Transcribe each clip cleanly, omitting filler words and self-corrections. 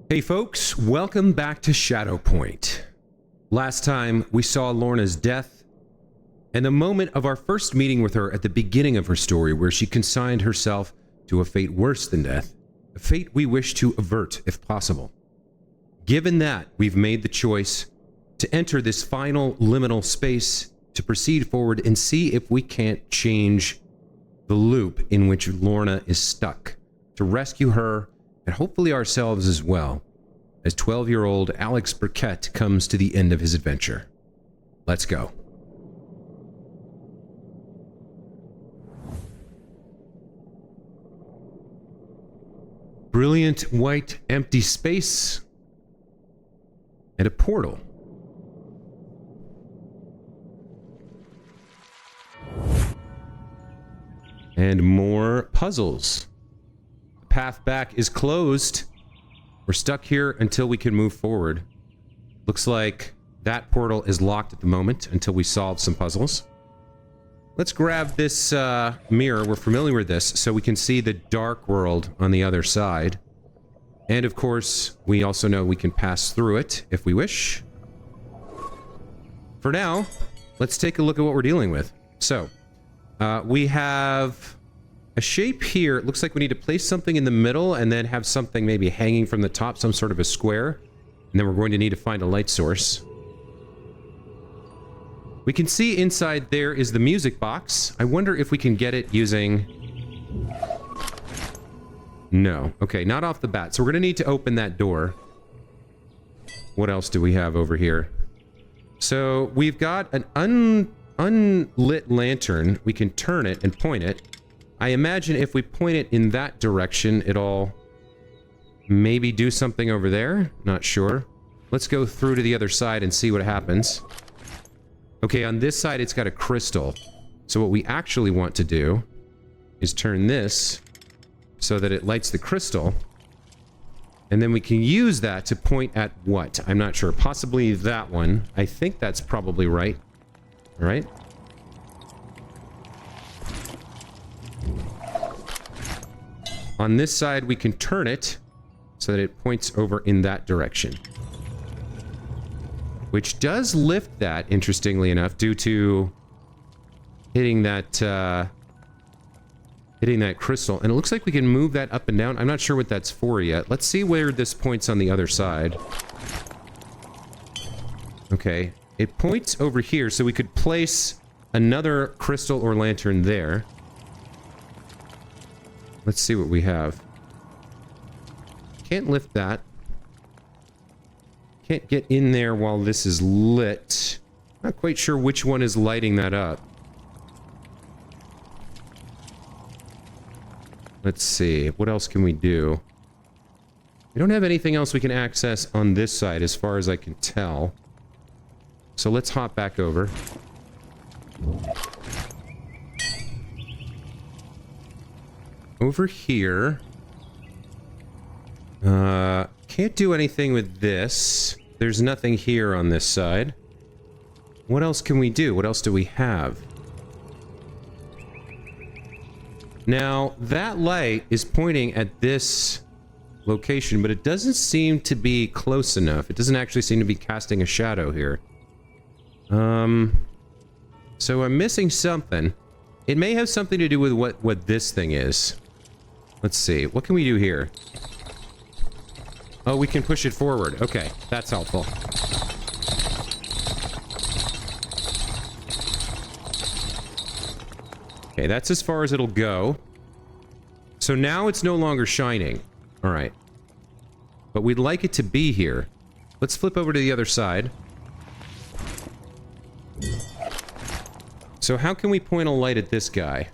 Hey folks, welcome back to Shadow Point. Last time we saw Lorna's death and the moment of our first meeting with her at the beginning of her story where she consigned herself to a fate worse than death, a fate we wish to avert if possible. Given that, we've made the choice to enter this final liminal space to proceed forward and see if we can't change the loop in which Lorna is stuck, to rescue her and hopefully ourselves as well, as 12-year-old Alex Burkett comes to the end of his adventure. Let's go. Brilliant white empty space and a portal. And more puzzles. Path back is closed. We're stuck here until we can move forward. Looks like that portal is locked at the moment until we solve some puzzles. Let's grab this mirror. We're familiar with this, so we can see the dark world on the other side. And of course, we also know we can pass through it if we wish. For now, let's take a look at what we're dealing with. So, we have a shape here. It looks like we need to place something in the middle and then have something maybe hanging from the top, some sort of a square. And then we're going to need to find a light source. We can see inside there is the music box. I wonder if we can get it using... No. Okay, not off the bat. So we're going to need to open that door. What else do we have over here? So we've got an unlit lantern. We can turn it and point it. I imagine if we point it in that direction, it'll maybe do something over there. Not sure. Let's go through to the other side and see what happens. Okay, on this side, it's got a crystal. So what we actually want to do is turn this so that it lights the crystal. And then we can use that to point at what? I'm not sure. Possibly that one. I think that's probably right. All right. On this side, we can turn it so that it points over in that direction. Which does lift that, interestingly enough, due to hitting that crystal. And it looks like we can move that up and down. I'm not sure what that's for yet. Let's see where this points on the other side. Okay. It points over here, so we could place another crystal or lantern there. Let's see what we have. Can't lift that. Can't get in there while this is lit. Not quite sure which one is lighting that up. Let's see. What else can we do? We don't have anything else we can access on this side as far as I can tell. So let's hop back over. Over here. Can't do anything with this. There's nothing here on this side. What else can we do? What else do we have? Now, that light is pointing at this location, but it doesn't seem to be close enough. It doesn't actually seem to be casting a shadow here. So I'm missing something. It may have something to do with what this thing is. Let's see. What can we do here? Oh, we can push it forward. Okay, that's helpful. Okay, that's as far as it'll go. So now it's no longer shining. All right. But we'd like it to be here. Let's flip over to the other side. So how can we point a light at this guy?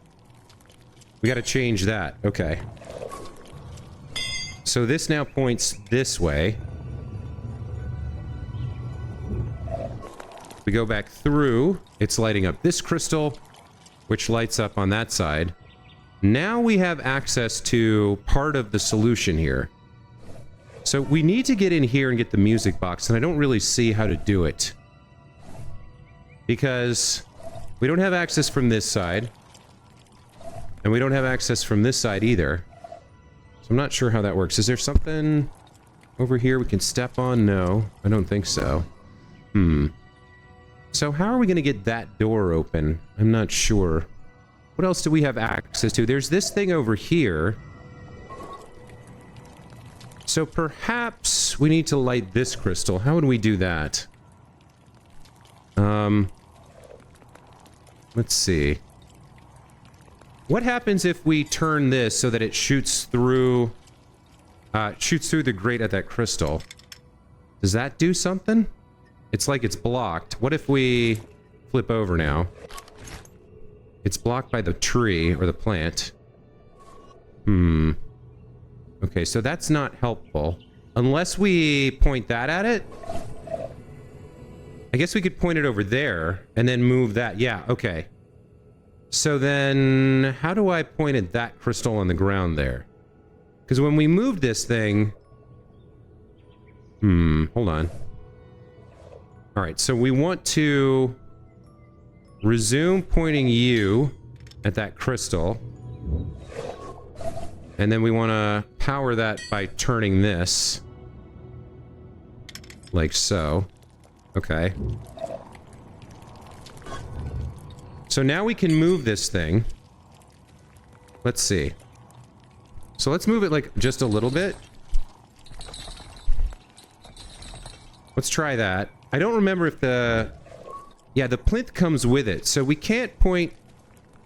We got to change that. Okay. So this now points this way. We go back through. It's lighting up this crystal, which lights up on that side. Now we have access to part of the solution here. So we need to get in here and get the music box, and I don't really see how to do it. Because we don't have access from this side. And we don't have access from this side either. So I'm not sure how that works. Is there something over here we can step on? No, I don't think so. So how are we going to get that door open? I'm not sure. What else do we have access to? There's this thing over here. So perhaps we need to light this crystal. How would we do that? Let's see. What happens if we turn this so that it shoots through the grate at that crystal? Does that do something? It's like it's blocked. What if we flip over now? It's blocked by the tree or the plant. Okay, so that's not helpful. Unless we point that at it. I guess we could point it over there and then move that. Yeah, okay. So then, how do I point at that crystal on the ground there? Because when we moved this thing... hold on. Alright, so we want to resume pointing you at that crystal. And then we want to power that by turning this. Like so. Okay. So now we can move this thing. Let's see. So let's move it like just a little bit. Let's try that. I don't remember if the... Yeah, the plinth comes with it. So we can't point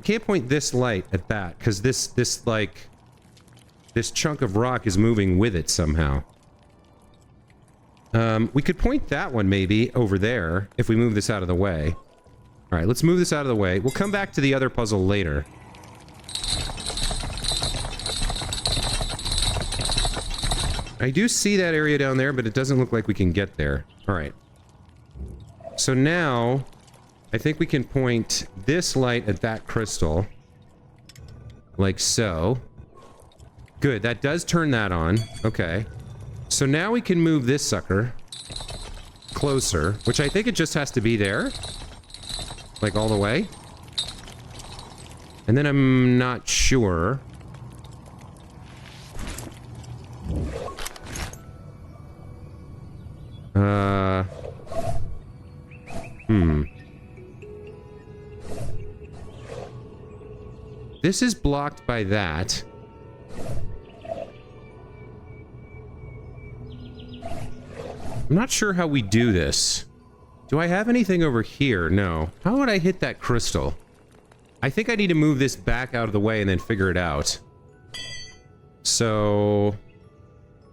this light at that because this chunk of rock is moving with it somehow. We could point that one maybe over there if we move this out of the way. All right, let's move this out of the way. We'll come back to the other puzzle later. I do see that area down there, but it doesn't look like we can get there. All right. So now, I think we can point this light at that crystal. Like so. Good, that does turn that on. Okay. So now we can move this sucker closer, which I think it just has to be there. Like all the way. And then I'm not sure. This is blocked by that. I'm not sure how we do this. Do I have anything over here? No. How would I hit that crystal? I think I need to move this back out of the way and then figure it out. So...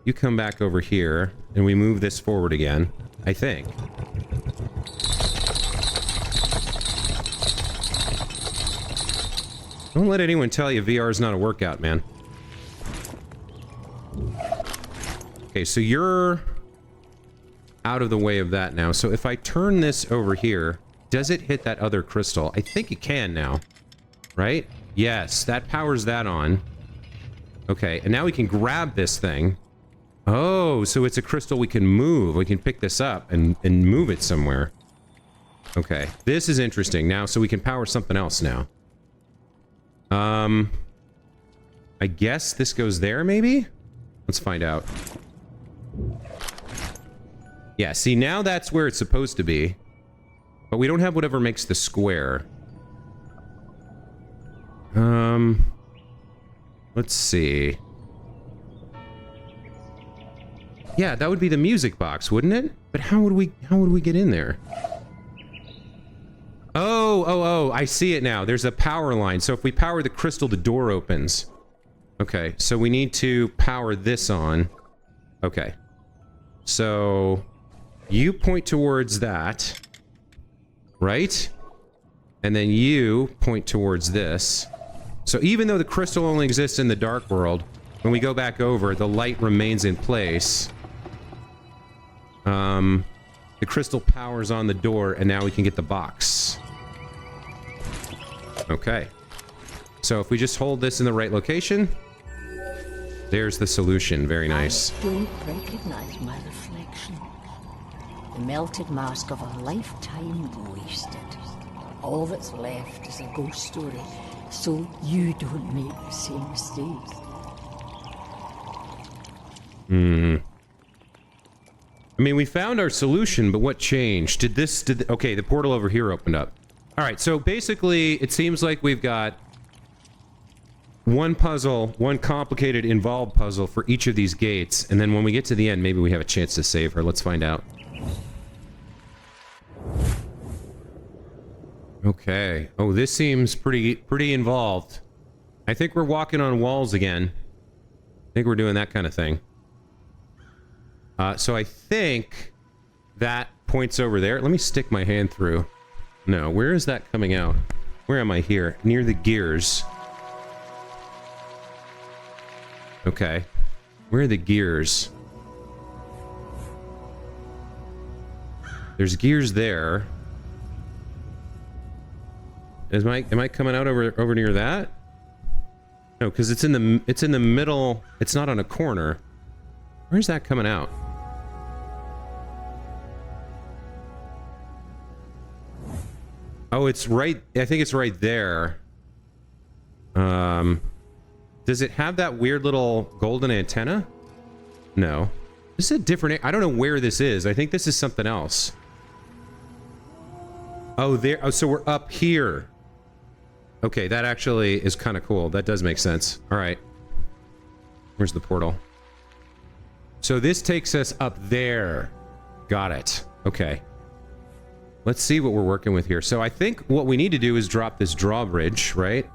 you come back over here, and we move this forward again. I think. Don't let anyone tell you VR is not a workout, man. Okay, so you're out of the way of that now. So if I turn this over here, does it hit that other crystal? I think it can now. Right? Yes, that powers that on. Okay, and now we can grab this thing. Oh, so it's a crystal we can move. We can pick this up and move it somewhere. Okay, this is interesting now, so we can power something else now. I guess this goes there, maybe? Let's find out. Yeah, see, now that's where it's supposed to be. But we don't have whatever makes the square. Let's see. Yeah, that would be the music box, wouldn't it? But how would we get in there? Oh, I see it now. There's a power line. So if we power the crystal, the door opens. Okay, so we need to power this on. Okay. So you point towards that. Right? And then you point towards this. So even though the crystal only exists in the dark world, when we go back over, the light remains in place. The crystal powers on the door, and now we can get the box. Okay. So if we just hold this in the right location, there's the solution. Very nice. I don't recognize my reflection. The melted mask of a lifetime wasted. All that's left is a ghost story, so you don't make the same mistakes. I mean, we found our solution, but what changed? Okay, the portal over here opened up. All right, so basically, it seems like we've got one puzzle, one complicated, involved puzzle for each of these gates, and then when we get to the end, maybe we have a chance to save her. Let's find out. Okay. Oh, this seems pretty involved. I think we're walking on walls again. I think we're doing that kind of thing. So I think that points over there. Let me stick my hand through. No, where is that coming out? Where am I here? Near the gears. Okay. Where are the gears? There's gears there. Am I coming out over near that? No, because it's in the middle. It's not on a corner. Where's that coming out? Oh, it's right. I think it's right there. Does it have that weird little golden antenna? No. This is a different... I don't know where this is. I think this is something else. Oh, there... Oh, so we're up here. Okay, that actually is kind of cool. That does make sense. All right. Where's the portal? So this takes us up there. Got it. Okay. Let's see what we're working with here. So I think what we need to do is drop this drawbridge, right?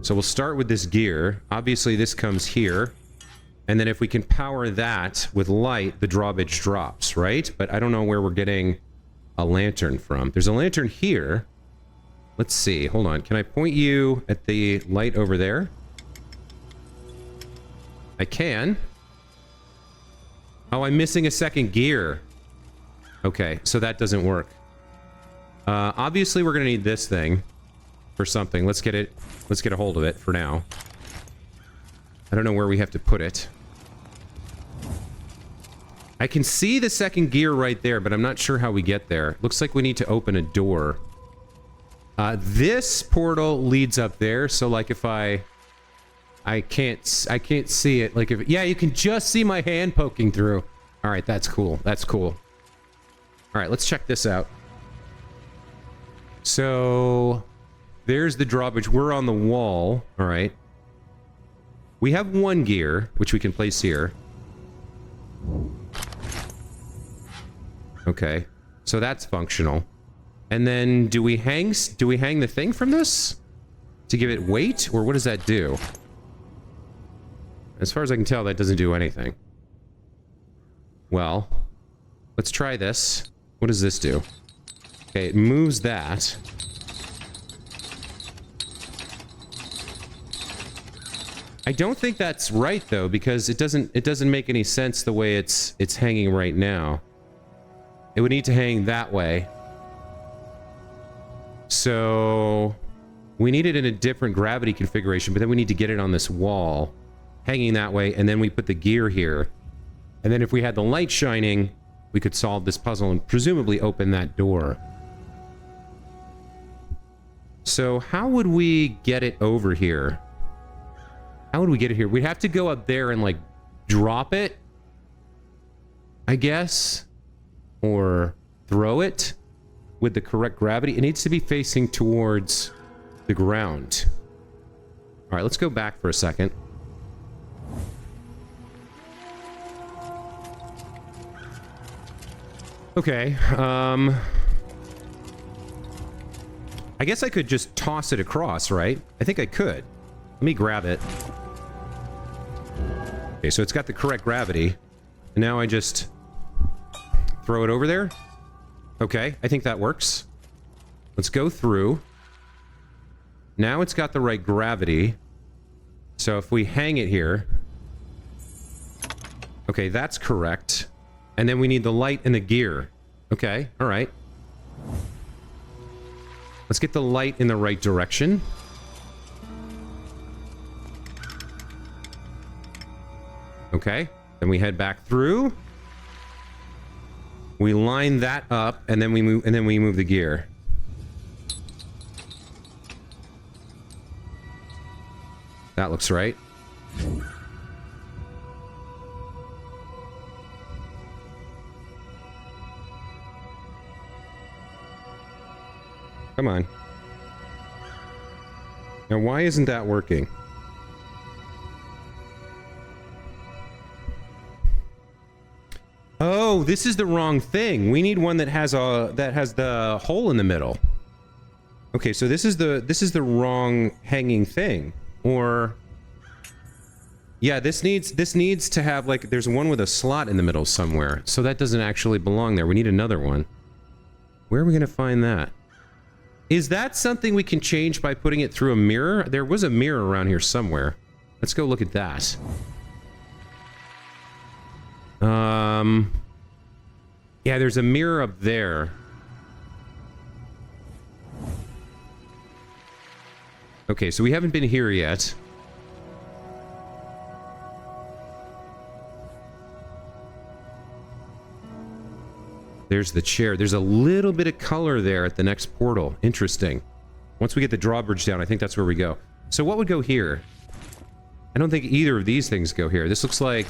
So we'll start with this gear. Obviously, this comes here. And then if we can power that with light, the drawbridge drops, right? But I don't know where we're getting a lantern from. There's a lantern here. Let's see. Hold on. Can I point you at the light over there? I can. Oh, I'm missing a second gear. Okay, so that doesn't work. Obviously, we're going to need this thing for something. Let's get a hold of it for now. I don't know where we have to put it. I can see the second gear right there, but I'm not sure how we get there. Looks like we need to open a door. This portal leads up there, so like if I can't see it. Like if... Yeah, you can just see my hand poking through. All right, that's cool. That's cool. All right, let's check this out. So... There's the drawbridge. We're on the wall. All right. We have one gear, which we can place here. Okay. So that's functional. And then do we hang the thing from this to give it weight, or what does that do? As far as I can tell, that doesn't do anything. Well, let's try this. What does this do? Okay, it moves that. I don't think that's right though, because it doesn't make any sense the way it's hanging right now. It would need to hang that way. So we need it in a different gravity configuration, but then we need to get it on this wall, hanging that way, and then we put the gear here. And then if we had the light shining, we could solve this puzzle and presumably open that door. So how would we get it over here? How would we get it here? We'd have to go up there and, like, drop it, I guess. Or throw it with the correct gravity. It needs to be facing towards the ground. All right, let's go back for a second. Okay, I guess I could just toss it across, right? I think I could. Let me grab it. Okay, so it's got the correct gravity. And now I just throw it over there. Okay, I think that works. Let's go through. Now it's got the right gravity. So if we hang it here... Okay, that's correct. And then we need the light and the gear. Okay, alright. Let's get the light in the right direction. Okay, then we head back through. We line that up, and then we move the gear. That looks right. Come on. Now, why isn't that working? Oh, this is the wrong thing. We need one that has the hole in the middle. Okay, so this is the wrong hanging thing. Or yeah, this needs to have, like, there's one with a slot in the middle somewhere. So that doesn't actually belong there. We need another one. Where are we going to find that? Is that something we can change by putting it through a mirror? There was a mirror around here somewhere. Let's go look at that. Yeah, there's a mirror up there. Okay, so we haven't been here yet. There's the chair. There's a little bit of color there at the next portal. Interesting. Once we get the drawbridge down, I think that's where we go. So what would go here? I don't think either of these things go here. This looks like...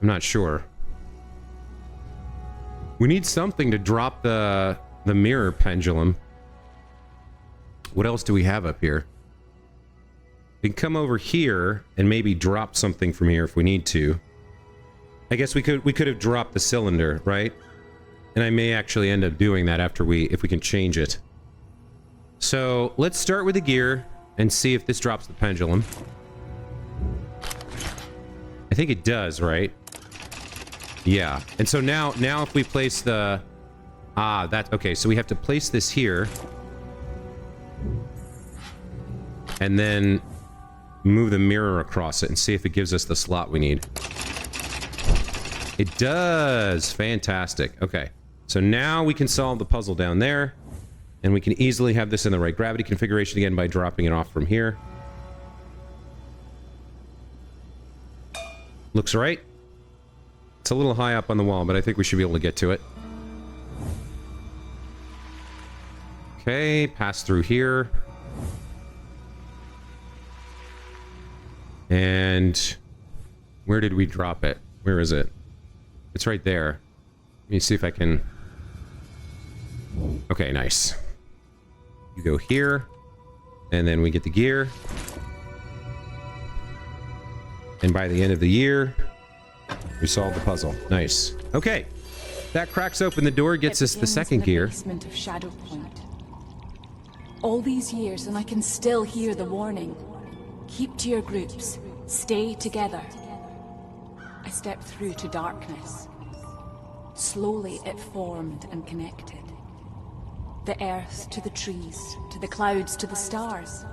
I'm not sure. We need something to drop the mirror pendulum. What else do we have up here? We can come over here and maybe drop something from here if we need to. I guess we could have dropped the cylinder, right? And I may actually end up doing that after if we can change it. So let's start with the gear and see if this drops the pendulum. I think it does, right? Yeah. And so now if we place the... that's... Okay, so we have to place this here. And then move the mirror across it and see if it gives us the slot we need. It does! Fantastic. Okay. So now we can solve the puzzle down there. And we can easily have this in the right gravity configuration again by dropping it off from here. Looks right. It's a little high up on the wall, but I think we should be able to get to it. Okay, pass through here. And where did we drop it? Where is it? It's right there. Let me see if I can... Okay, nice. You go here, and then we get the gear. And by the end of the year, we solve the puzzle. Nice. Okay. That cracks open the door, gets us the second gear. Basement of Shadow Point. All these years, and I can still hear the warning. Keep to your groups. Stay together. I stepped through to darkness. Slowly it formed and connected. The earth to the trees, to the clouds, to the stars.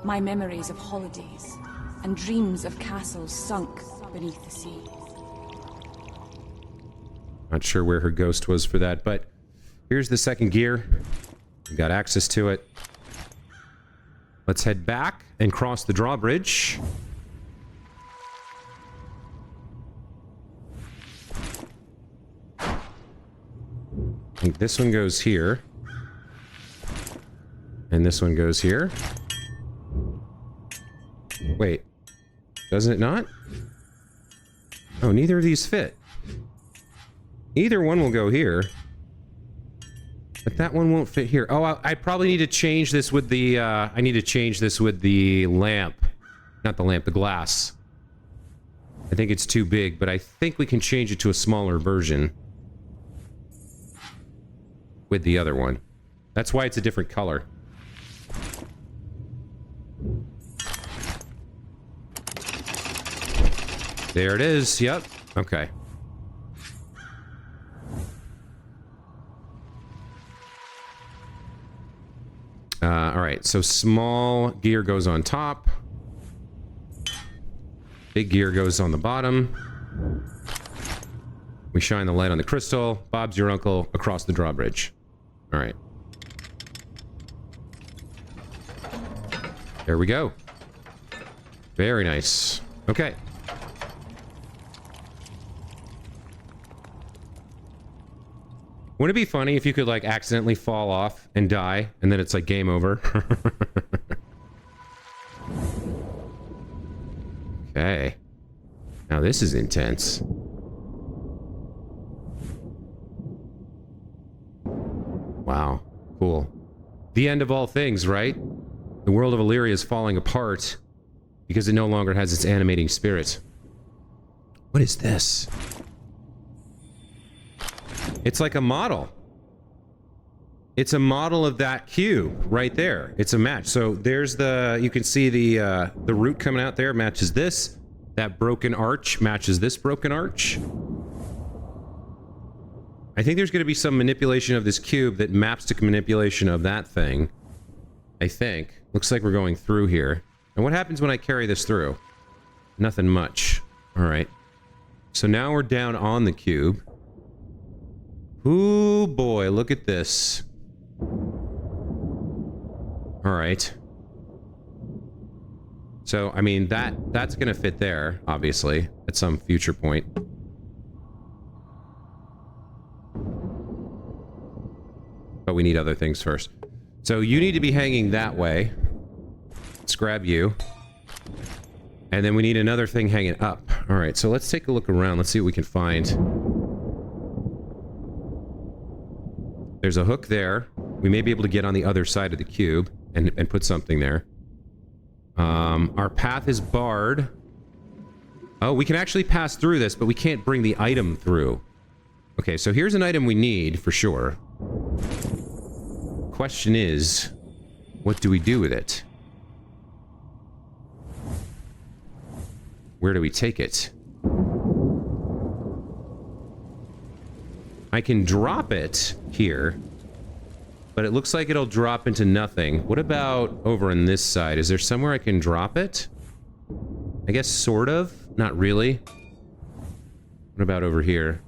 My memories of holidays and dreams of castles sunk beneath the sea. Not sure where her ghost was for that, but here's the second gear. We got access to it. Let's head back and cross the drawbridge. I think this one goes here. And this one goes here. Wait. Doesn't it not? Oh, neither of these fit. Either one will go here. But that one won't fit here. Oh, I probably need to change this with the, I need to change this with the lamp. Not the lamp, the glass. I think it's too big, but I think we can change it to a smaller version. With the other one. That's why it's a different color. There it is. Yep. Okay. Alright, so small gear goes on top. Big gear goes on the bottom. We shine the light on the crystal. Bob's your uncle across the drawbridge. Alright. There we go. Very nice. Okay. Wouldn't it be funny if you could, like, accidentally fall off and die, and then it's, like, game over? Okay. Now this is intense. Wow. Cool. The end of all things, right? The world of Illyria is falling apart because it no longer has its animating spirit. What is this? It's like a model. It's a model of that cube right there. It's a match. So there's the, you can see the root coming out there matches this. That broken arch matches this broken arch. I think there's going to be some manipulation of this cube that maps to manipulation of that thing. I think. Looks like we're going through here. And what happens when I carry this through? Nothing much. All right. So now we're down on the cube. Ooh, boy, look at this. All right. So, I mean, that's going to fit there, obviously, at some future point. But we need other things first. So you need to be hanging that way. Let's grab you. And then we need another thing hanging up. All right, so let's take a look around. Let's see what we can find. There's a hook there. We may be able to get on the other side of the cube and put something there. Our path is barred. Oh, we can actually pass through this, but we can't bring the item through. Okay, so here's an item we need for sure. Question is, what do we do with it? Where do we take it? I can drop it here, but it looks like it'll drop into nothing. What about over on this side? Is there somewhere I can drop it? I guess sort of, not really. What about over here?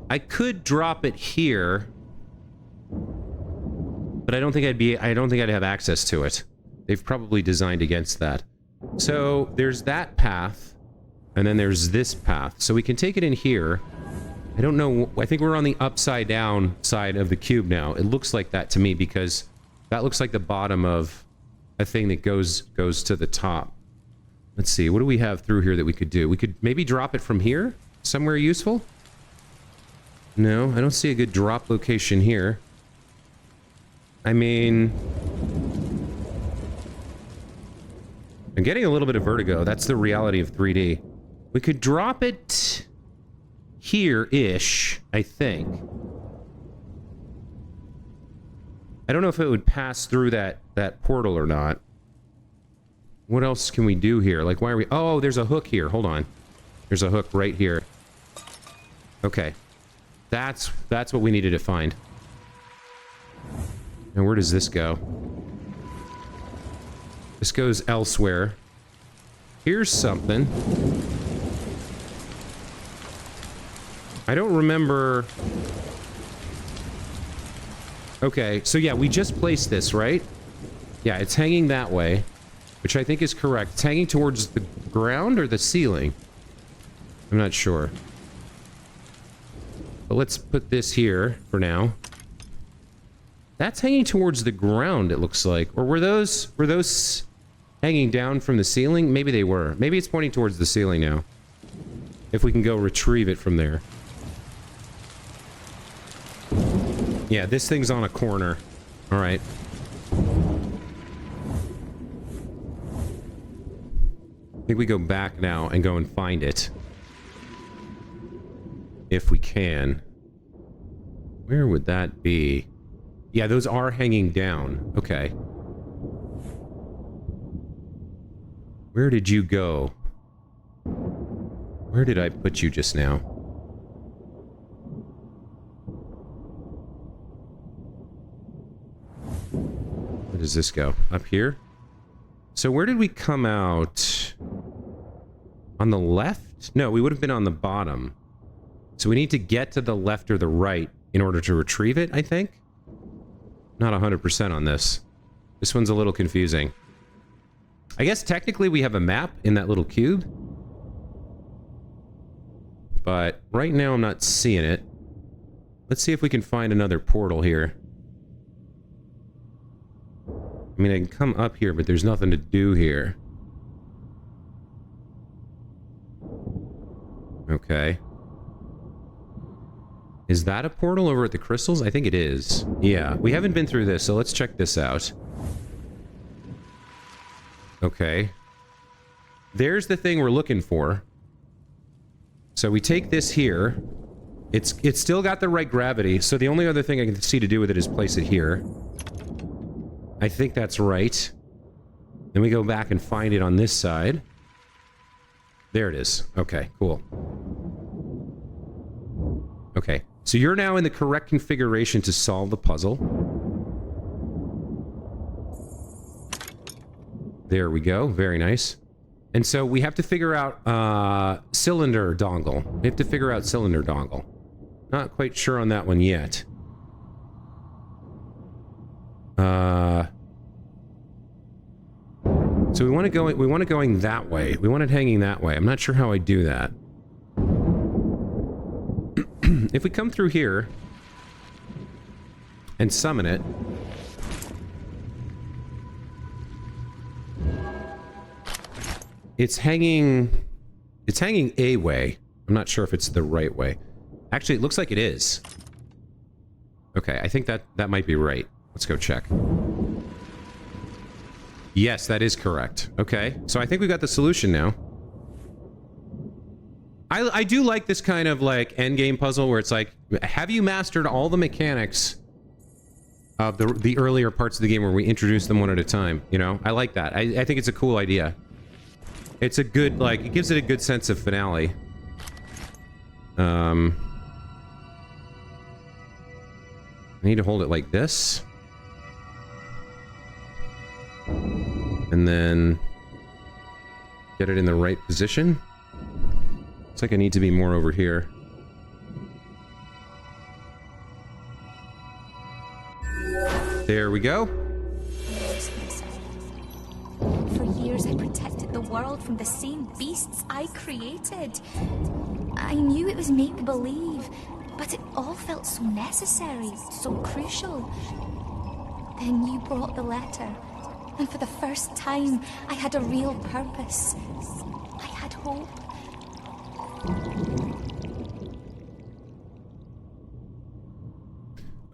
I could drop it here, but I don't think I'd have access to it. They've probably designed against that. So there's that path, and then there's this path. So we can take it in here. I don't know. I think we're on the upside down side of the cube now. It looks like that to me because that looks like the bottom of a thing that goes to the top. Let's see. What do we have through here that we could do? We could maybe drop it from here? Somewhere useful? No, I don't see a good drop location here. I mean, I'm getting a little bit of vertigo. That's the reality of 3D. We could drop it here-ish, I think. I don't know if it would pass through that portal or not. What else can we do here? Like, why are we... Oh, there's a hook here. Hold on. There's a hook right here. Okay. That's what we needed to find. Now, where does this go? This goes elsewhere. Here's something. I don't remember... Okay, so yeah, we just placed this, right? Yeah, it's hanging that way, which I think is correct. It's hanging towards the ground or the ceiling? I'm not sure. But let's put this here for now. That's hanging towards the ground, it looks like. Or were those hanging down from the ceiling? Maybe they were. Maybe it's pointing towards the ceiling now. If we can go retrieve it from there. Yeah, this thing's on a corner. All right. I think we go back now and go and find it. If we can. Where would that be? Yeah, those are hanging down. Okay. Where did you go? Where did I put you just now? Where does this go? Up here? So where did we come out? On the left? No, we would have been on the bottom. So we need to get to the left or the right in order to retrieve it, I think? Not 100% on this. This one's a little confusing. I guess technically we have a map in that little cube. But right now I'm not seeing it. Let's see if we can find another portal here. I mean, I can come up here, but there's nothing to do here. Okay. Is that a portal over at the crystals? I think it is. Yeah, we haven't been through this, so let's check this out. Okay. There's the thing we're looking for. So we take this here. It's still got the right gravity, so the only other thing I can see to do with it is place it here. I think that's right. Then we go back and find it on this side. There it is. Okay, cool. Okay, so you're now in the correct configuration to solve the puzzle. There we go. Very nice. And so we have to figure out cylinder dongle. We have to figure out cylinder dongle. Not quite sure on that one yet. So we want it going that way. We want it hanging that way. I'm not sure how I do that. If we come through here and summon it, it's hanging a way. I'm not sure if it's the right way. Actually, it looks like it is. Okay, I think that might be right. Let's go check. Yes, that is correct. Okay, so I think we got the solution now. I do like this kind of like endgame puzzle where it's like, have you mastered all the mechanics of the earlier parts of the game where we introduce them one at a time? You know, I like that. I think it's a cool idea. It's a good, like, it gives it a good sense of finale. I need to hold it like this. And then get it in the right position. Looks like I need to be more over here. There we go. For years I protected the world from the same beasts I created. I knew it was make-believe, but it all felt so necessary, so crucial. Then you brought the letter, and for the first time I had a real purpose. I had hope.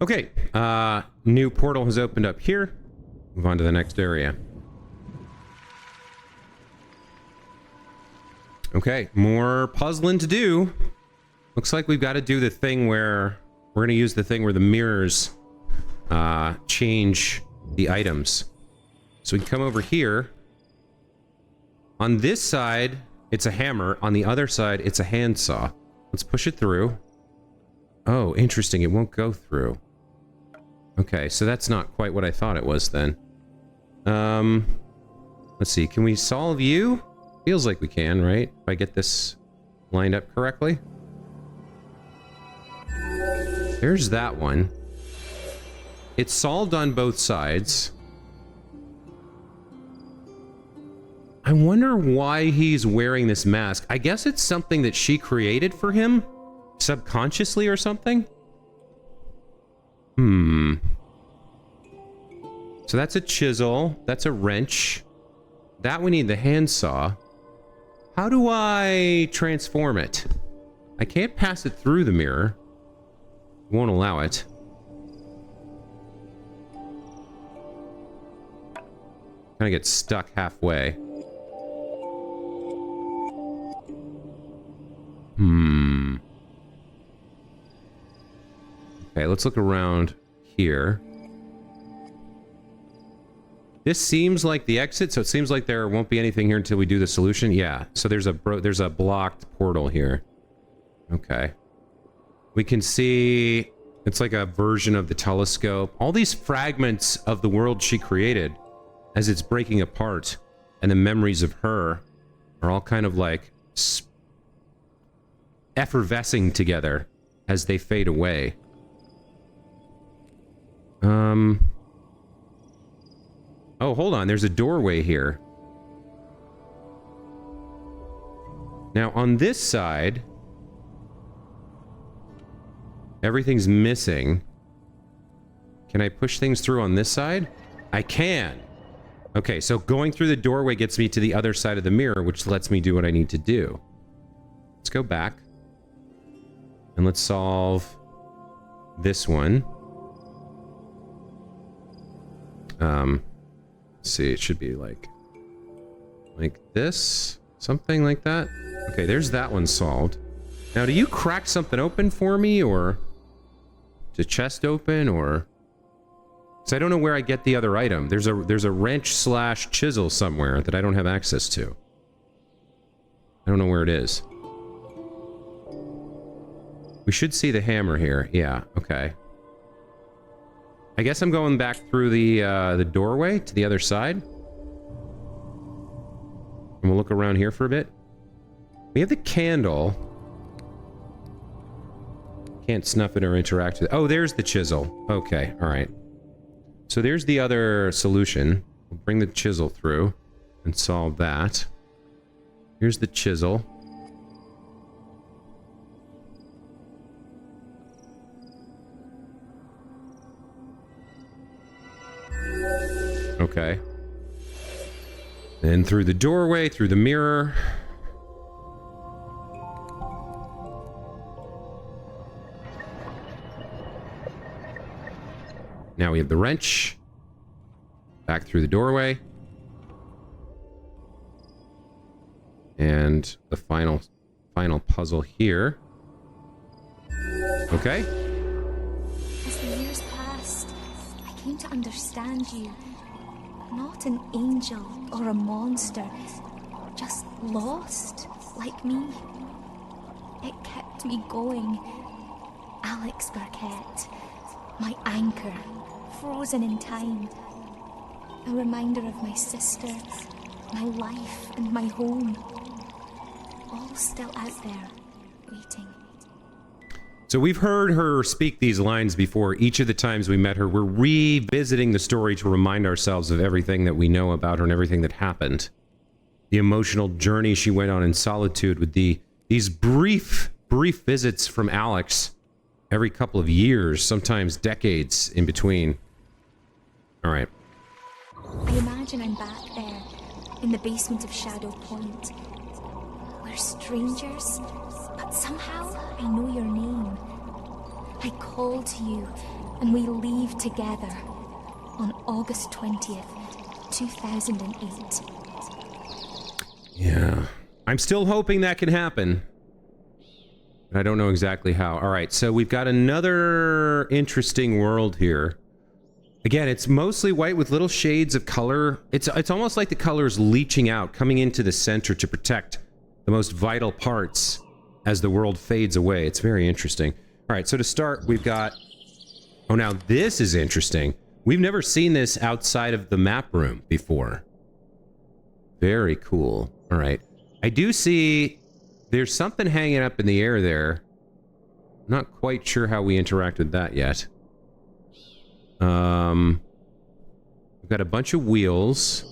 Okay, new portal has opened up here. Move on to the next area. Okay, more puzzling to do. Looks like we've got to do the thing where we're going to use the thing where the mirrors change the items. So we can come over here. On this side, it's a hammer. On the other side, it's a handsaw. Let's push it through. Oh, interesting. It won't go through. Okay, so that's not quite what I thought it was then. Let's see. Can we solve you? Feels like we can, right? If I get this lined up correctly. There's that one. It's solved on both sides. I wonder why he's wearing this mask. I guess it's something that she created for him? Subconsciously or something? So that's a chisel. That's a wrench. That we need the handsaw. How do I transform it? I can't pass it through the mirror. Won't allow it. Kind of get stuck halfway. Okay, let's look around here. This seems like the exit, so it seems like there won't be anything here until we do the solution. Yeah, so there's a blocked portal here. Okay. We can see it's like a version of the telescope. All these fragments of the world she created as it's breaking apart, and the memories of her are all kind of like effervescing together as they fade away. Oh, hold on. There's a doorway here. Now, on this side, everything's missing. Can I push things through on this side? I can. Okay, so going through the doorway gets me to the other side of the mirror, which lets me do what I need to do. Let's go back. And let's solve this one. Let's see, it should be like this, something like that. Okay, there's that one solved. Now, do you crack something open for me, or is a chest open, or? Because I don't know where I get the other item. There's a wrench / chisel somewhere that I don't have access to. I don't know where it is. We should see the hammer here. Yeah, okay. I guess I'm going back through the doorway to the other side. And we'll look around here for a bit. We have the candle. Can't snuff it or interact with it. Oh, there's the chisel. Okay, alright. So there's the other solution. We'll bring the chisel through and solve that. Here's the chisel. Okay. Then through the doorway, through the mirror. Now we have the wrench. Back through the doorway. And the final puzzle here. Okay. As the years passed, I came to understand you. Not an angel or a monster, just lost, like me. It kept me going. Alex Burkett, my anchor, frozen in time. A reminder of my sister, my life and my home. All still out there, waiting. So we've heard her speak these lines before. Each of the times we met her, we're revisiting the story to remind ourselves of everything that we know about her and everything that happened. The emotional journey she went on in solitude with these brief visits from Alex every couple of years, sometimes decades in between. All right. I imagine I'm back there, in the basement of Shadow Point. We're strangers, but somehow I know your name. I call to you, and we leave together on August 20th, 2008. Yeah. I'm still hoping that can happen. I don't know exactly how. All right, so we've got another interesting world here. Again, it's mostly white with little shades of color. It's almost like the color is leaching out, coming into the center to protect the most vital parts as the world fades away. It's very interesting. All right, so to start, we've got... Oh, now this is interesting. We've never seen this outside of the map room before. Very cool. All right. I do see there's something hanging up in the air there. Not quite sure how we interact with that yet. We've got a bunch of wheels.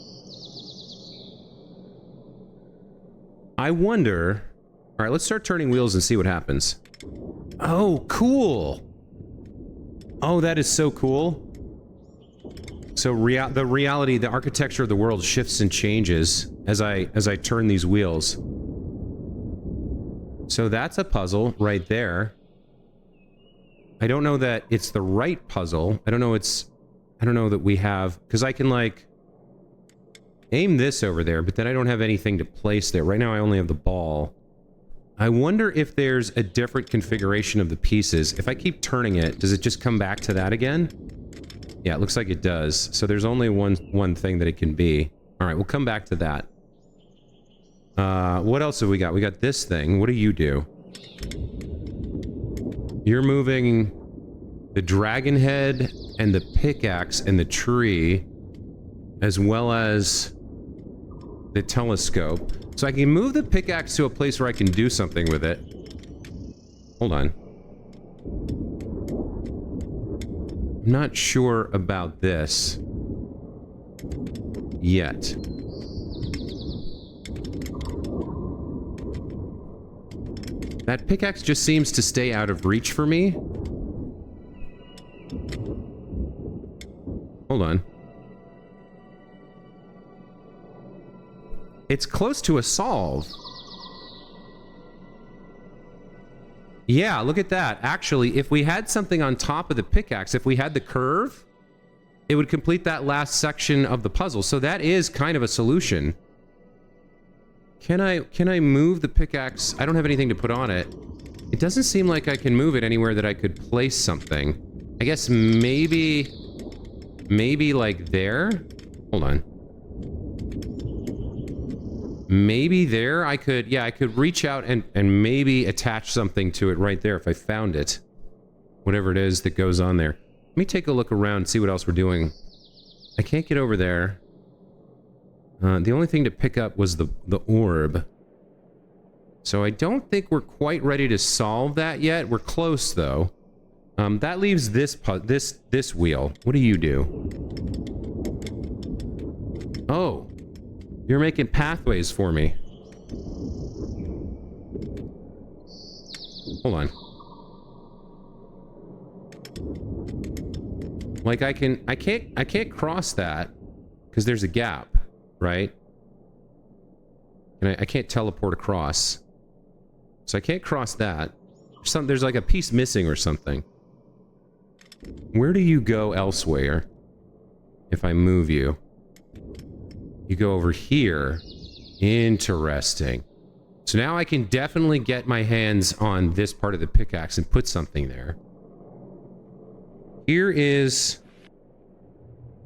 I wonder... All right, let's start turning wheels and see what happens. Oh, cool. Oh, that is so cool. So the reality, the architecture of the world shifts and changes as I turn these wheels. So that's a puzzle right there. I don't know that it's the right puzzle. I don't know that we have, because I can like aim this over there, but then I don't have anything to place there. Right now I only have the ball. I wonder if there's a different configuration of the pieces. If I keep turning it, does it just come back to that again? Yeah, it looks like it does. So there's only one thing that it can be. All right, we'll come back to that. What else have we got? We got this thing. What do you do? You're moving the dragon head and the pickaxe and the tree, as well as the telescope. So I can move the pickaxe to a place where I can do something with it. Hold on. I'm not sure about this yet. That pickaxe just seems to stay out of reach for me. Hold on. It's close to a solve. Yeah, look at that. Actually, if we had something on top of the pickaxe, if we had the curve, it would complete that last section of the puzzle. So that is kind of a solution. Can I move the pickaxe? I don't have anything to put on it. It doesn't seem like I can move it anywhere that I could place something. I guess maybe like there. Hold on. Maybe there I could, yeah, I could reach out and maybe attach something to it right there if I found it. Whatever it is that goes on there. Let me take a look around, see what else we're doing. I can't get over there. The only thing to pick up was the orb. So I don't think we're quite ready to solve that yet. We're close though. That leaves this wheel. What do you do? Oh. You're making pathways for me. Hold on. Like I can't cross that because there's a gap, right? And I can't teleport across. So I can't cross that. There's like a piece missing or something. Where do you go elsewhere if I move you? You go over here. Interesting. So now I can definitely get my hands on this part of the pickaxe and put something there. Here is...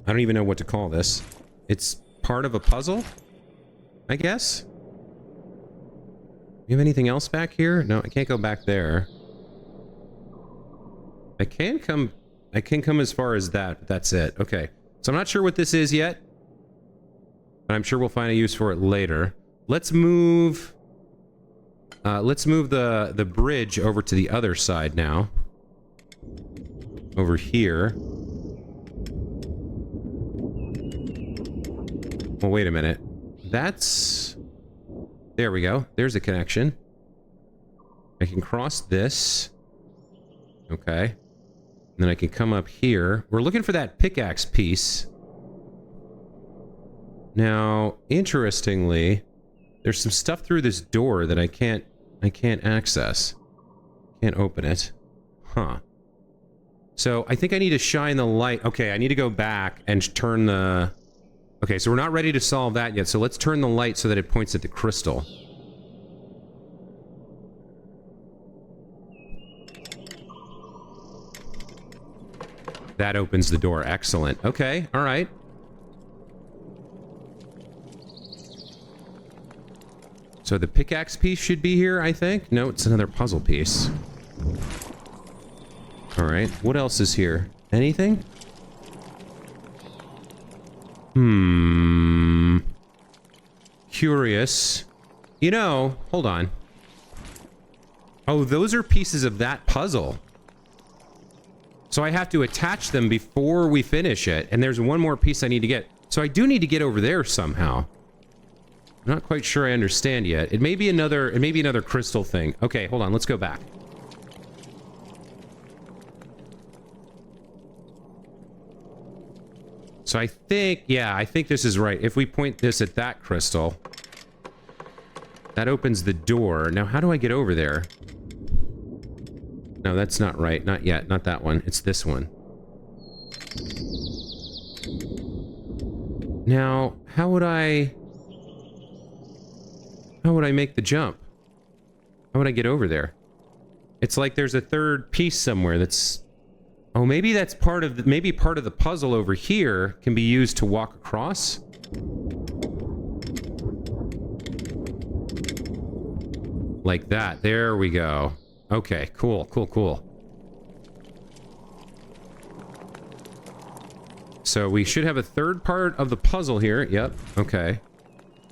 I don't even know what to call this. It's part of a puzzle, I guess? You have anything else back here? No, I can't go back there. I can come as far as that. That's it. Okay. So I'm not sure what this is yet. But I'm sure we'll find a use for it later. Let's move the bridge over to the other side now. Over here. Well, wait a minute. That's... There we go. There's a connection. I can cross this. Okay. And then I can come up here. We're looking for that pickaxe piece. Now, interestingly, there's some stuff through this door that I can't access. Can't open it. Huh. So, I think I need to shine the light. Okay, I need to go back and turn the... Okay, so we're not ready to solve that yet, so let's turn the light so that it points at the crystal. That opens the door. Excellent. Okay, all right. So the pickaxe piece should be here, I think. No, it's another puzzle piece. All right. What else is here? Anything? Curious. You know, hold on. Oh, those are pieces of that puzzle. So I have to attach them before we finish it. And there's one more piece I need to get. So I do need to get over there somehow. I'm not quite sure I understand yet. It may be another crystal thing. Okay, hold on. Let's go back. So I think, yeah, I think this is right. If we point this at that crystal, that opens the door. Now, how do I get over there? No, that's not right. Not yet. Not that one. It's this one. Now, how would I make the jump? How would I get over there? It's like there's a third piece somewhere that's... Oh, maybe that's part of the... Maybe part of the puzzle over here can be used to walk across? Like that. There we go. Okay, cool, cool, cool. So we should have a third part of the puzzle here. Yep, okay.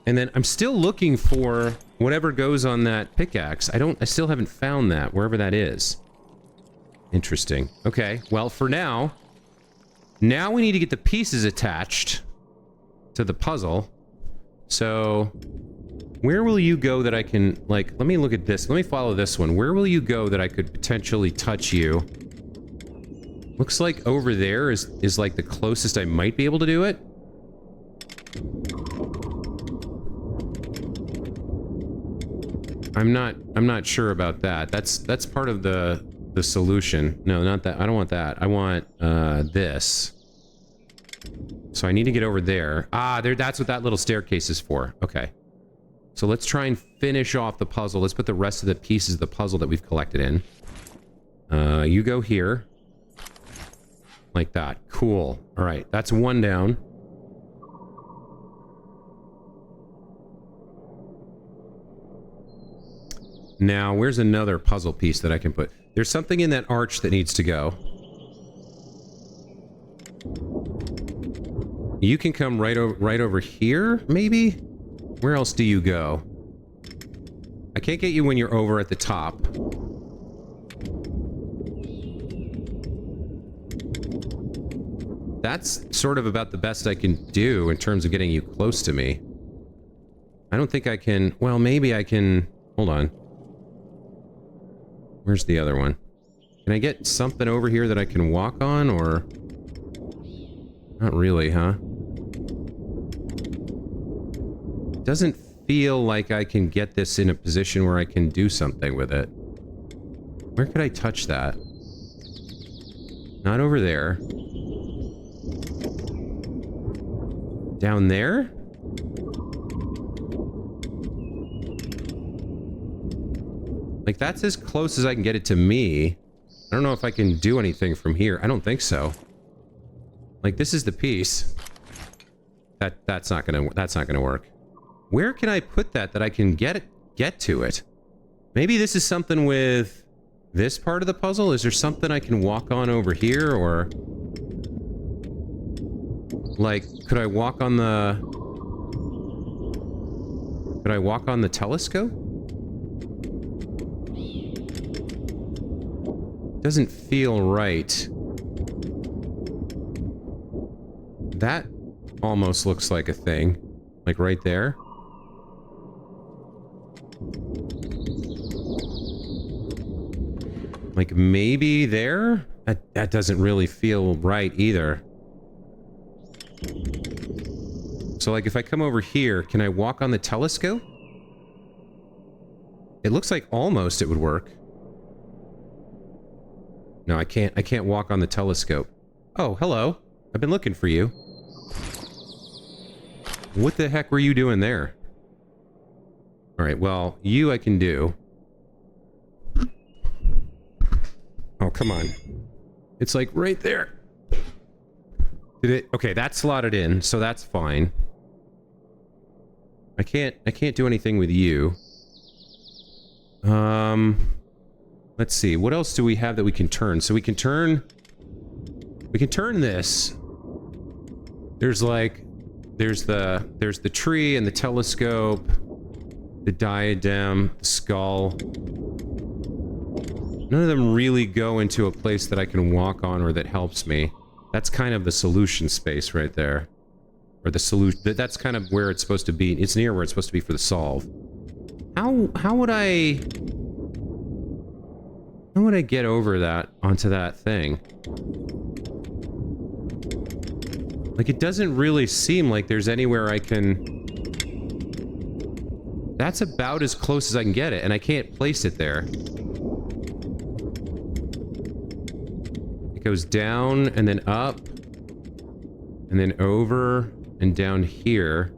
And then I'm still looking for whatever goes on that pickaxe. I still haven't found that, wherever that is. Interesting. Okay, well, for now we need to get the pieces attached to the puzzle. So, where will you go that I can, like, let me look at this. Let me follow this one. Where will you go that I could potentially touch you? Looks like over there is like the closest I might be able to do it. I'm not sure about that. That's part of the solution. No, not that. I don't want that. I want this. So I need to get over there. Ah, there. That's what that little staircase is for. Okay. So let's try and finish off the puzzle. Let's put the rest of the pieces of the puzzle that we've collected in. You go here. Like that. Cool. All right. That's one down. Now, where's another puzzle piece that I can put? There's something in that arch that needs to go. You can come right over here, maybe? Where else do you go? I can't get you when you're over at the top. That's sort of about the best I can do in terms of getting you close to me. I don't think I can... Well, maybe I can... Hold on. Where's the other one? Can I get something over here that I can walk on, or... Not really, huh? Doesn't feel like I can get this in a position where I can do something with it. Where could I touch that? Not over there. Down there? Like, that's as close as I can get it to me. I don't know if I can do anything from here. I don't think so. Like, this is the piece. That's not gonna work. Where can I put that I can get to it? Maybe this is something with this part of the puzzle? Is there something I can walk on over here, or... Like, could I walk on the... Could I walk on the telescope? Doesn't feel right. That almost looks like a thing. Like right there. Like maybe there? That doesn't really feel right either. So like if I come over here, can I walk on the telescope? It looks like almost it would work. No, I can't walk on the telescope. Oh, hello. I've been looking for you. What the heck were you doing there? Alright, well, you I can do. Oh, come on. It's like right there. Did it? Okay, that's slotted in, so that's fine. I can't do anything with you. Let's see. What else do we have that we can turn? So we can turn this. There's the tree and the telescope, the diadem, the skull. None of them really go into a place that I can walk on or that helps me. That's kind of the solution space right there. Or the solution, that's kind of where it's supposed to be. It's near where it's supposed to be for the solve. How would I get over that onto that thing? Like, it doesn't really seem like there's anywhere I can... That's about as close as I can get it, and I can't place it there. It goes down, and then up, and then over, and down here.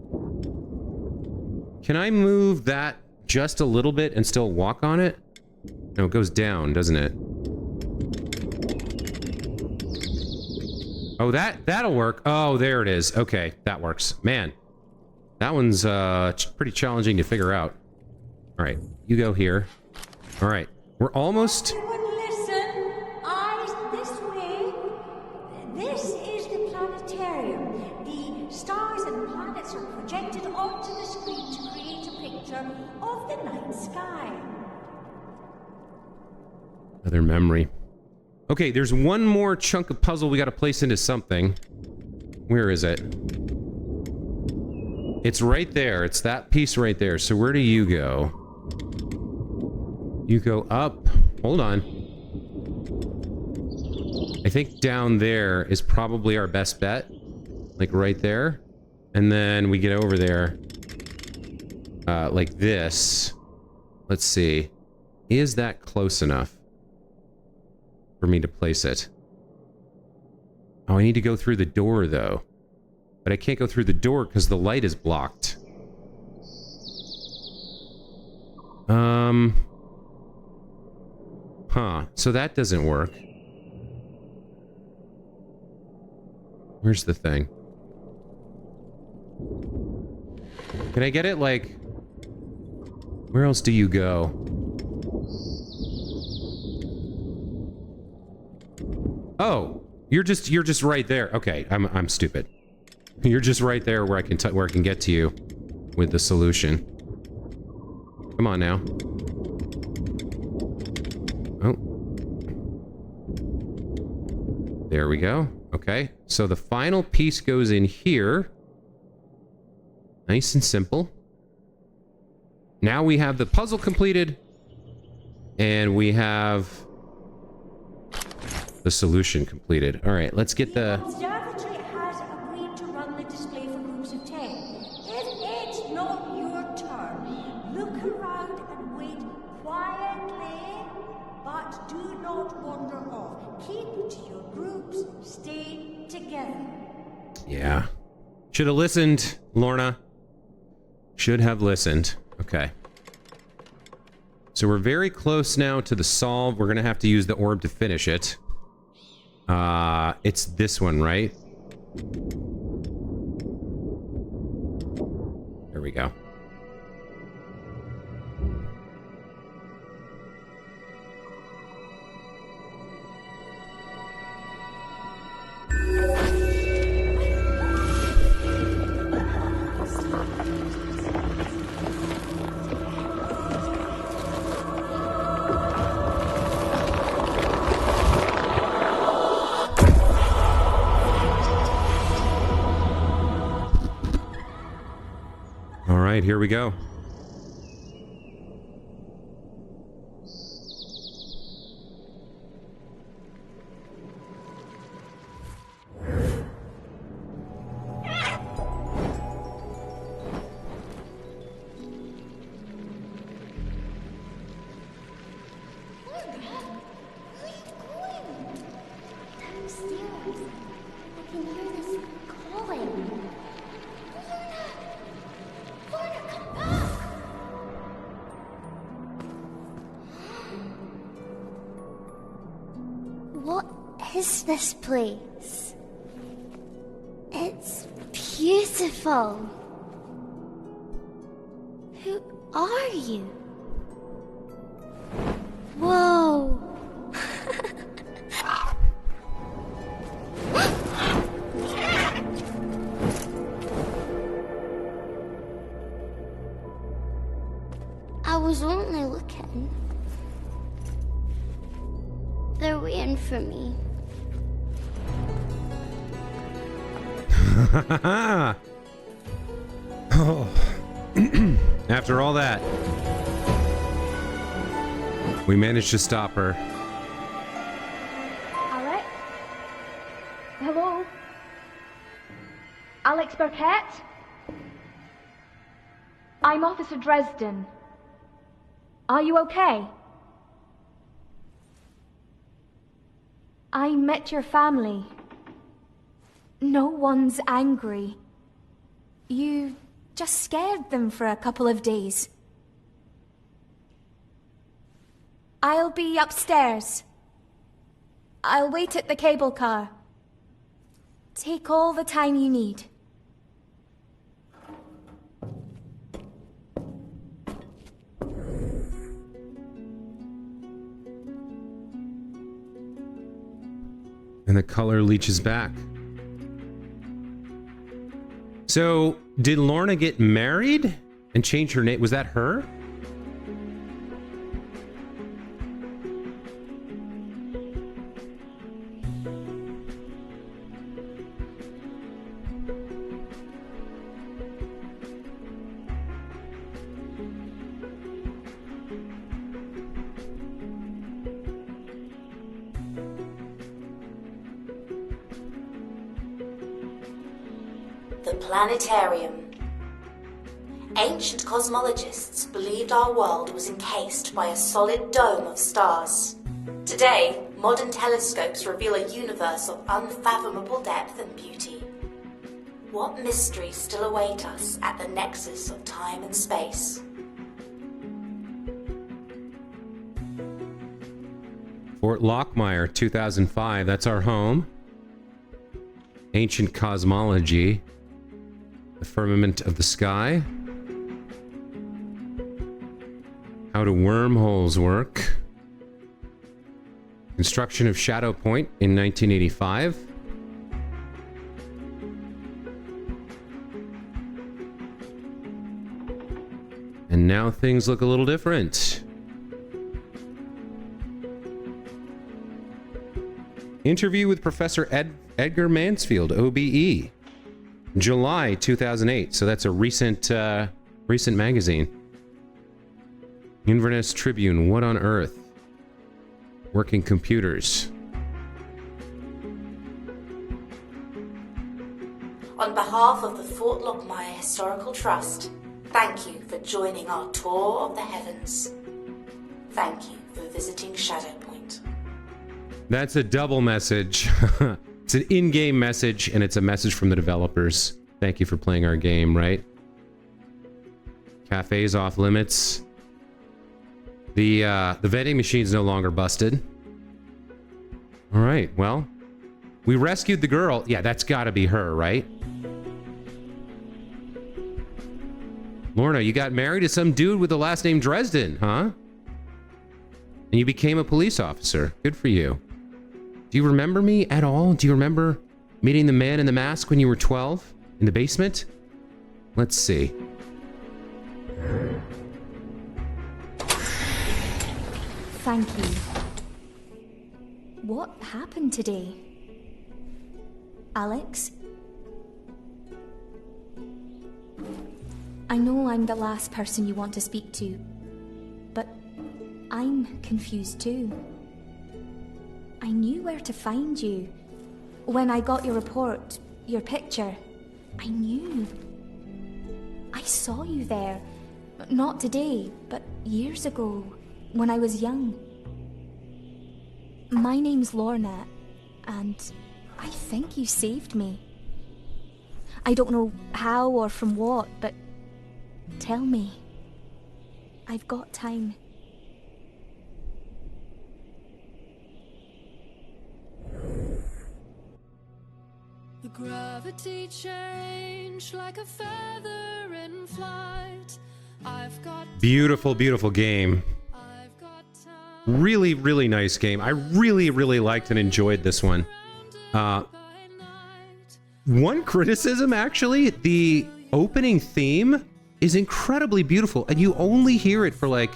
Can I move that just a little bit and still walk on it? No, it goes down, doesn't it? Oh, that'll work. Oh, there it is. Okay, that works. Man, that one's pretty challenging to figure out. All right, you go here. All right, we're almost... Everyone listen. Eyes this way. This is the planetarium. The stars and planets are projected onto the screen to create a picture of the night sky. Another memory. Okay, there's one more chunk of puzzle we gotta place into something. Where is it? It's right there. It's that piece right there. So where do you go? You go up. Hold on. I think down there is probably our best bet. Like right there. And then we get over there. Like this. Let's see. Is that close enough for me to place it? Oh, I need to go through the door, though. But I can't go through the door because the light is blocked. Huh. So that doesn't work. Where's the thing? Can I get it, like... Where else do you go? Oh, you're just right there. Okay, I'm stupid. You're just right there where I can get to you with the solution. Come on now. Oh. There we go. Okay, so the final piece goes in here. Nice and simple. Now we have the puzzle completed. And we have the solution completed. All right, let's get the... Observatory has agreed to run the display for groups of 10. If it's not your turn, look around and wait quietly, but do not wander off. Keep to your groups, stay together. Yeah. Should have listened, Lorna. Should have listened. Okay. So we're very close now to the solve. We're going to have to use the orb to finish it. It's this one, right? There we go. All right, here we go. What is this place? It's beautiful. Who are you? Whoa. I was only looking. They're waiting for me. Oh. After all that, we managed to stop her. Alex? Hello? Alex Burkett? I'm Officer Dresden. Are you okay? I met your family. No one's angry. You just scared them for a couple of days. I'll be upstairs. I'll wait at the cable car. Take all the time you need. And the color leaches back. So, did Lorna get married and change her name? Was that her? The planetarium. Ancient cosmologists believed our world was encased by a solid dome of stars. Today, modern telescopes reveal a universe of unfathomable depth and beauty. What mysteries still await us at the nexus of time and space? Fort Lockmire, 2005. That's our home. Ancient cosmology. The firmament of the sky. How do wormholes work? Construction of Shadow Point in 1985. And now things look a little different. Interview with Professor Edgar Mansfield, OBE. July 2008. So that's a recent magazine. Inverness Tribune, what on earth? Working computers. On behalf of the Fort Lockmire Historical Trust, thank you for joining our tour of the heavens. Thank you for visiting Shadow Point. That's a double message. It's an in-game message, and it's a message from the developers. Thank you for playing our game, right? Cafes off limits. The vending machine's no longer busted. All right, well, we rescued the girl. Yeah, that's got to be her, right? Lorna, you got married to some dude with the last name Dresden, huh? And you became a police officer. Good for you. Do you remember me at all? Do you remember meeting the man in the mask when you were 12 in the basement? Let's see. Thank you. What happened today? Alex? I know I'm the last person you want to speak to, but I'm confused too. I knew where to find you. When I got your report, your picture, I knew. I saw you there. Not today, but years ago, when I was young. My name's Lorna, and I think you saved me. I don't know how or from what, but tell me. I've got time. The gravity changed like a feather in flight. I've got Beautiful, beautiful game. I've got time. Really, really nice game. I really, really liked and enjoyed this one. One criticism, actually, the opening theme is incredibly beautiful, and you only hear it for like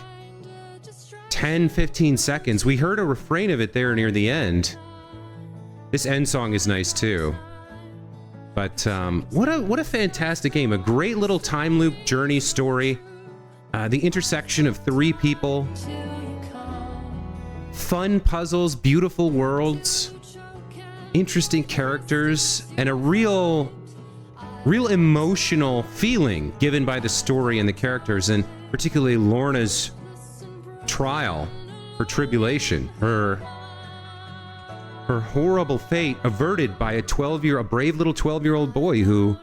10, 15 seconds. We heard a refrain of it there near the end. This end song is nice too. But what a fantastic game. A great little time loop journey story. The intersection of three people. Fun puzzles, beautiful worlds, interesting characters, and a real emotional feeling given by the story and the characters, and particularly Lorna's trial, her tribulation, her horrible fate averted by a brave little 12-year-old boy who,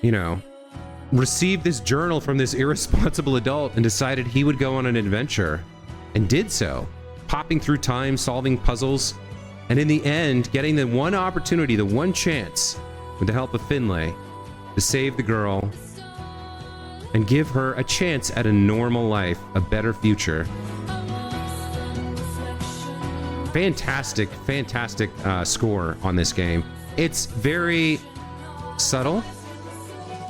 you know, received this journal from this irresponsible adult and decided he would go on an adventure, and did so, popping through time, solving puzzles, and in the end, getting the one opportunity, the one chance, with the help of Finlay, to save the girl and give her a chance at a normal life, a better future. Fantastic, fantastic score on this game. It's very subtle.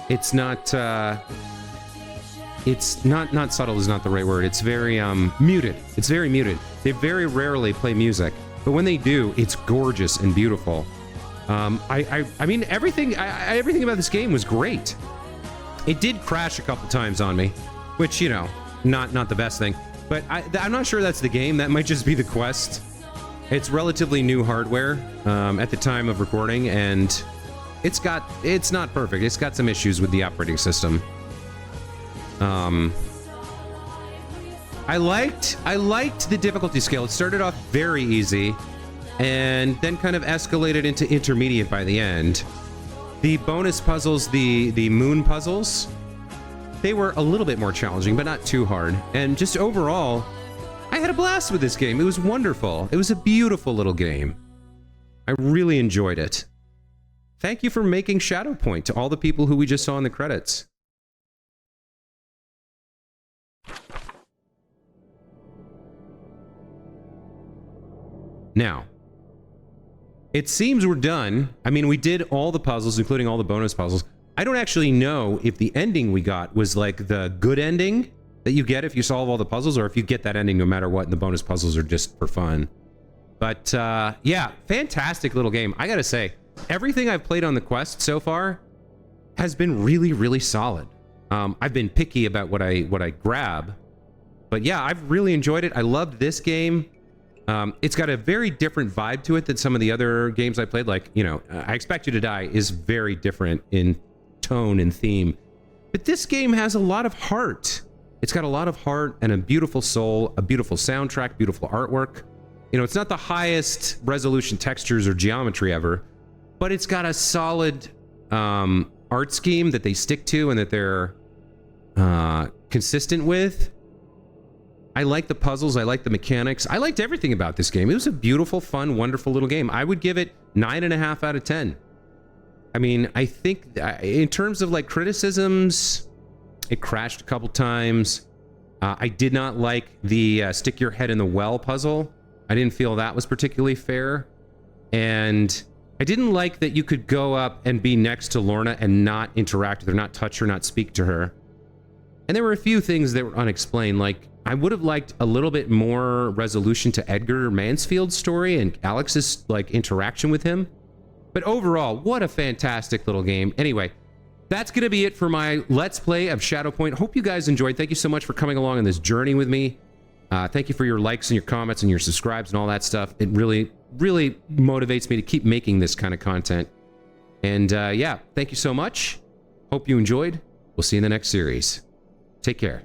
It's not subtle is not the right word. It's very muted. It's very muted. They very rarely play music, but when they do, it's gorgeous and beautiful. I mean, everything about this game was great. It did crash a couple times on me, which, you know, not the best thing. But I'm not sure that's the game. That might just be the quest. It's relatively new hardware at the time of recording, and it's not perfect. It's got some issues with the operating system. I liked the difficulty scale. It started off very easy and then kind of escalated into intermediate by the end. The bonus puzzles, the moon puzzles, they were a little bit more challenging, but not too hard. And just overall, I had a blast with this game. It was wonderful. It was a beautiful little game. I really enjoyed it. Thank you for making Shadowpoint to all the people who we just saw in the credits. Now, it seems we're done. I mean, we did all the puzzles, including all the bonus puzzles. I don't actually know if the ending we got was like the good ending that you get if you solve all the puzzles, or if you get that ending no matter what, and the bonus puzzles are just for fun. But yeah, fantastic little game. I gotta say, everything I've played on the quest so far has been really, really solid. I've been picky about what I grab, but yeah, I've really enjoyed it. I loved this game. It's got a very different vibe to it than some of the other games I played. Like, you know, I Expect You to Die is very different in tone and theme, but this game has a lot of heart. It's got a lot of heart and a beautiful soul, a beautiful soundtrack, beautiful artwork. You know, it's not the highest resolution textures or geometry ever, but it's got a solid art scheme that they stick to and that they're consistent with. I like the puzzles. I like the mechanics. I liked everything about this game. It was a beautiful, fun, wonderful little game. I would give it 9.5 out of 10. I mean, I think in terms of like criticisms, it crashed a couple times. I did not like the stick your head in the well puzzle. I didn't feel that was particularly fair. And I didn't like that you could go up and be next to Lorna and not interact with her, not touch her, not speak to her. And there were a few things that were unexplained. Like, I would have liked a little bit more resolution to Edgar Mansfield's story and Alex's like interaction with him. But overall, what a fantastic little game. Anyway, that's going to be it for my Let's Play of Shadowpoint. Hope you guys enjoyed. Thank you so much for coming along on this journey with me. Thank you for your likes and your comments and your subscribes and all that stuff. It really, really motivates me to keep making this kind of content. And yeah, thank you so much. Hope you enjoyed. We'll see you in the next series. Take care.